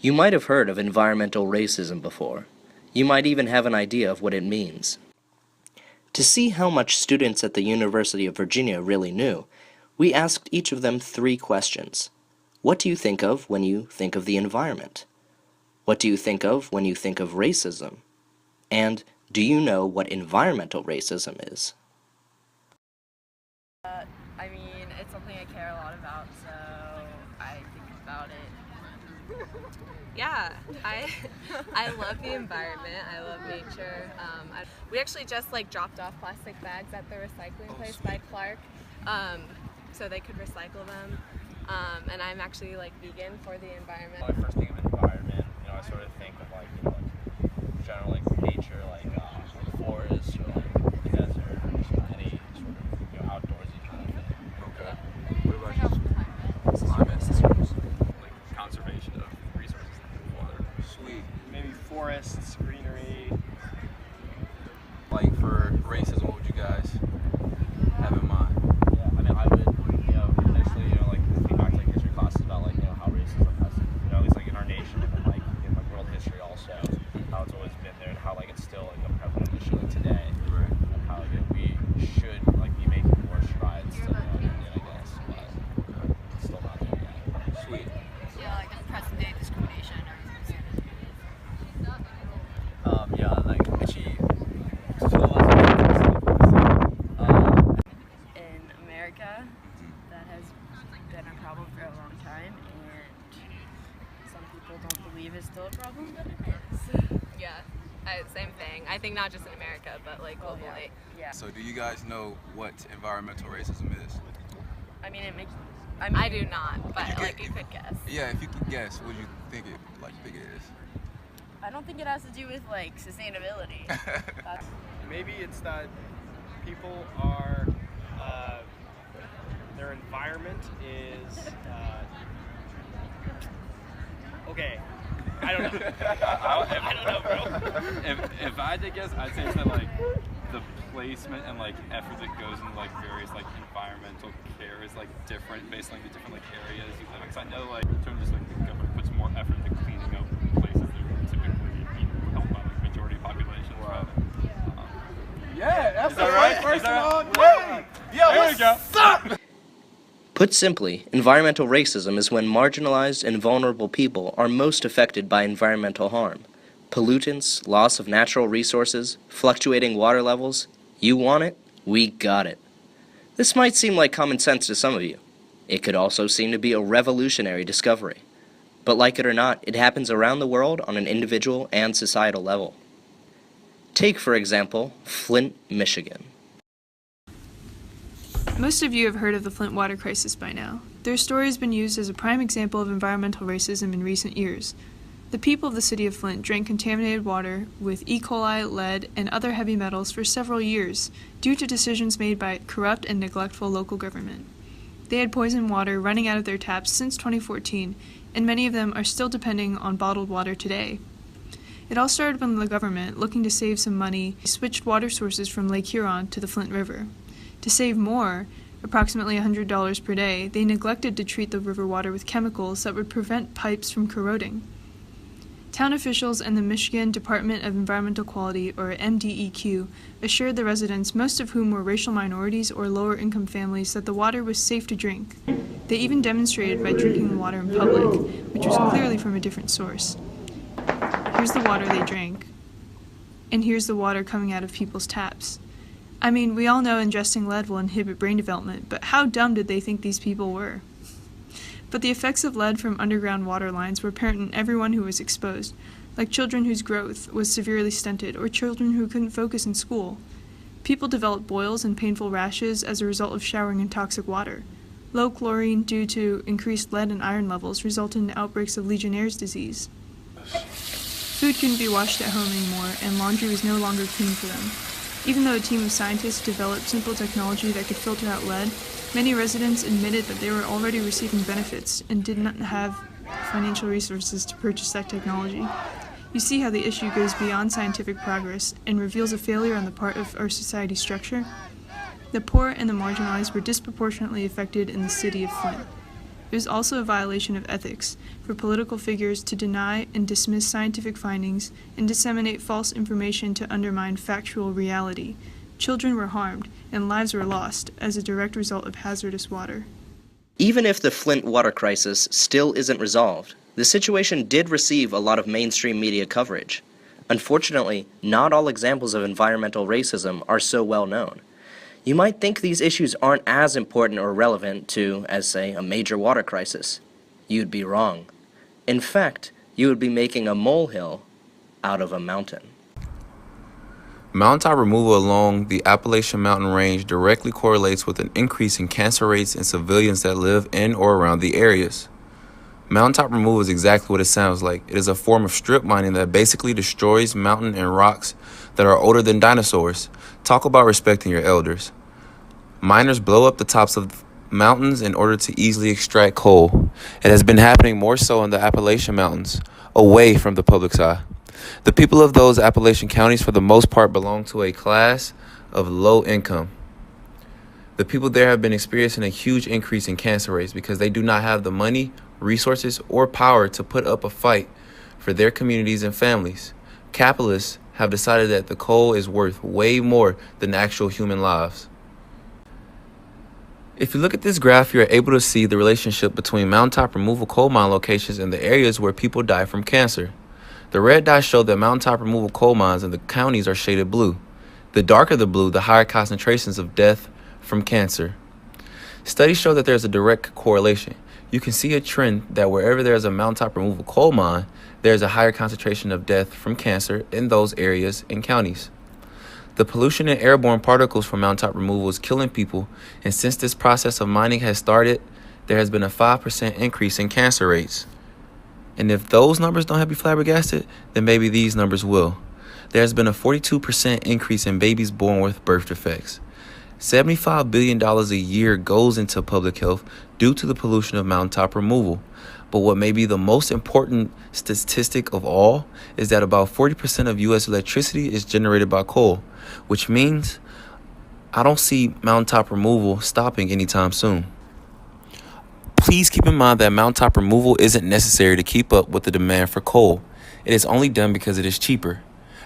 You might have heard of environmental racism before. You might even have an idea of what it means. To see how much students at the University of Virginia really knew, we asked each of them 3 questions. What do you think of when you think of the environment? What do you think of when you think of racism? And do you know what environmental racism is? I mean, it's something I care a lot about, so I think about it. Yeah, I love the environment. I love nature. We actually just dropped off plastic bags at the recycling place by Clark, so they could recycle them. And I'm actually vegan for the environment. When I first think of environment, I sort of think of general nature, forests or the desert, or just any sort of outdoorsy kind of thing. Okay. What about climate? Conservation of resources like water. Sweet. Maybe forests, greenery. For racism, what would you guys have in mind? Yeah, I mean, I would, initially, think back to history classes about how racism has, at least in our nation and then in world history also, how it's always been there and how it's still a prevalent issue today, Right. and how we should be making more strides to I guess, but it's still not there yet. Sweet. Yeah, present day discrimination or In America, that has been a problem for a long time, and some people don't believe it's still a problem, but it is. Yeah, same thing. I think not just in America, but globally. Yeah. So do you guys know what environmental racism is? I mean, I do not, but could- you could guess. Yeah, if you could guess, what do you think it think it is? I don't think it has to do with sustainability. Maybe it's that people are, their environment is, okay. I don't know. I don't know, bro. If I had to guess, I'd say it's that the placement and effort that goes into various environmental care is different based on the different areas you live in. Because I know in terms of the government puts more effort into cleaning up places that are typically held by majority populations. Right. Yeah, that's the right person on way. Yo, There we go. Put simply, environmental racism is when marginalized and vulnerable people are most affected by environmental harm. Pollutants, loss of natural resources, fluctuating water levels. You want it, we got it. This might seem like common sense to some of you. It could also seem to be a revolutionary discovery. But like it or not, it happens around the world on an individual and societal level. Take, for example, Flint, Michigan. Most of you have heard of the Flint water crisis by now. Their story has been used as a prime example of environmental racism in recent years. The people of the city of Flint drank contaminated water with E. coli, lead, and other heavy metals for several years due to decisions made by corrupt and neglectful local government. They had poisoned water running out of their taps since 2014, and many of them are still depending on bottled water today. It all started when the government, looking to save some money, switched water sources from Lake Huron to the Flint River. To save more, approximately $100 per day, they neglected to treat the river water with chemicals that would prevent pipes from corroding. Town officials and the Michigan Department of Environmental Quality, or MDEQ, assured the residents, most of whom were racial minorities or lower-income families, that the water was safe to drink. They even demonstrated by drinking the water in public, which was clearly from a different source. Here's the water they drank, and here's the water coming out of people's taps. I mean, we all know ingesting lead will inhibit brain development, but how dumb did they think these people were? But the effects of lead from underground water lines were apparent in everyone who was exposed, like children whose growth was severely stunted or children who couldn't focus in school. People developed boils and painful rashes as a result of showering in toxic water. Low chlorine due to increased lead and iron levels resulted in outbreaks of Legionnaire's disease. Food couldn't be washed at home anymore, and laundry was no longer clean for them. Even though a team of scientists developed simple technology that could filter out lead, many residents admitted that they were already receiving benefits and did not have financial resources to purchase that technology. You see how the issue goes beyond scientific progress and reveals a failure on the part of our society structure? The poor and the marginalized were disproportionately affected in the city of Flint. It is also a violation of ethics for political figures to deny and dismiss scientific findings and disseminate false information to undermine factual reality. Children were harmed and lives were lost as a direct result of hazardous water. Even if the Flint water crisis still isn't resolved, the situation did receive a lot of mainstream media coverage. Unfortunately, not all examples of environmental racism are so well known. You might think these issues aren't as important or relevant to, as say, a major water crisis. You'd be wrong. In fact, you would be making a molehill out of a mountain. Mountaintop removal along the Appalachian Mountain Range directly correlates with an increase in cancer rates in civilians that live in or around the areas. Mountaintop removal is exactly what it sounds like. It is a form of strip mining that basically destroys mountain and rocks that are older than dinosaurs. Talk about respecting your elders. Miners blow up the tops of mountains in order to easily extract coal. It has been happening more so in the Appalachian Mountains, away from the public's eye. The people of those Appalachian counties, for the most part, belong to a class of low income. The people there have been experiencing a huge increase in cancer rates because they do not have the money, resources, or power to put up a fight for their communities and families. Capitalists have decided that the coal is worth way more than actual human lives. If you look at this graph, you're able to see the relationship between mountaintop removal coal mine locations and the areas where people die from cancer. The red dots show that mountaintop removal coal mines in the counties are shaded blue. The darker the blue, the higher concentrations of death from cancer. Studies show that there's a direct correlation. You can see a trend that wherever there's a mountaintop removal coal mine, there's a higher concentration of death from cancer in those areas and counties. The pollution and airborne particles from mountaintop removal is killing people, and since this process of mining has started, there has been a 5% increase in cancer rates. And if those numbers don't have you flabbergasted, then maybe these numbers will. There has been a 42% increase in babies born with birth defects. $75 billion a year goes into public health due to the pollution of mountaintop removal. But what may be the most important statistic of all is that about 40% of U.S. electricity is generated by coal, which means I don't see mountaintop removal stopping anytime soon. Please keep in mind that mountaintop removal isn't necessary to keep up with the demand for coal. It is only done because it is cheaper.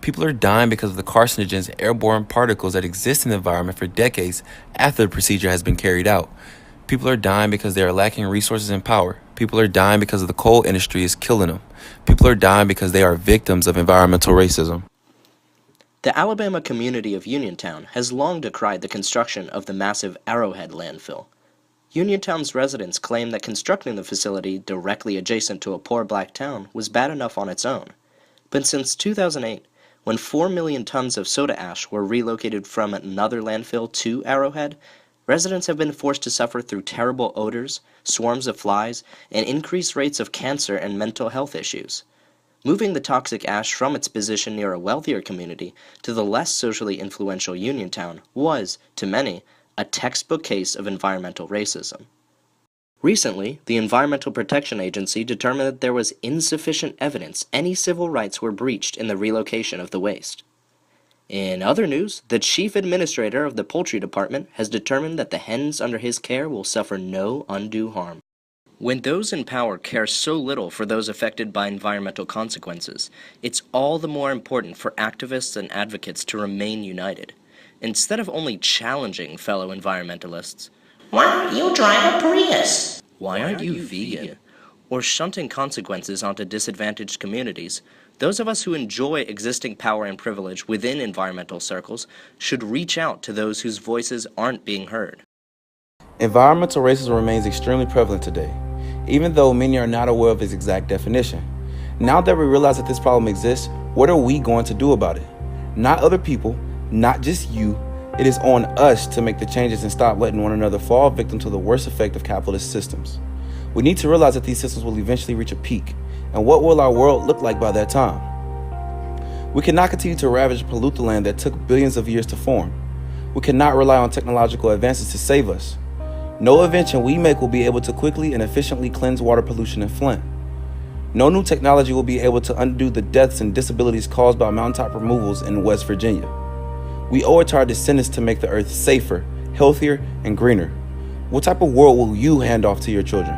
People are dying because of the carcinogens and airborne particles that exist in the environment for decades after the procedure has been carried out. People are dying because they are lacking resources and power. People are dying because the coal industry is killing them. People are dying because they are victims of environmental racism. The Alabama community of Uniontown has long decried the construction of the massive Arrowhead landfill. Uniontown's residents claim that constructing the facility directly adjacent to a poor black town was bad enough on its own. But since 2008, when 4 million tons of soda ash were relocated from another landfill to Arrowhead, residents have been forced to suffer through terrible odors, swarms of flies, and increased rates of cancer and mental health issues. Moving the toxic ash from its position near a wealthier community to the less socially influential Uniontown was, to many, a textbook case of environmental racism. Recently, the Environmental Protection Agency determined that there was insufficient evidence any civil rights were breached in the relocation of the waste. In other news, the chief administrator of the poultry department has determined that the hens under his care will suffer no undue harm. When those in power care so little for those affected by environmental consequences, it's all the more important for activists and advocates to remain united. Instead of only challenging fellow environmentalists, "Why don't you drive a Prius? Why aren't you vegan?" or shunting consequences onto disadvantaged communities, those of us who enjoy existing power and privilege within environmental circles should reach out to those whose voices aren't being heard. Environmental racism remains extremely prevalent today, even though many are not aware of its exact definition. Now that we realize that this problem exists, what are we going to do about it? Not other people, not just you. It is on us to make the changes and stop letting one another fall victim to the worst effect of capitalist systems. We need to realize that these systems will eventually reach a peak, and what will our world look like by that time? We cannot continue to ravage and pollute the land that took billions of years to form. We cannot rely on technological advances to save us. No invention we make will be able to quickly and efficiently cleanse water pollution in Flint. No new technology will be able to undo the deaths and disabilities caused by mountaintop removals in West Virginia. We owe it to our descendants to make the earth safer, healthier, and greener. What type of world will you hand off to your children?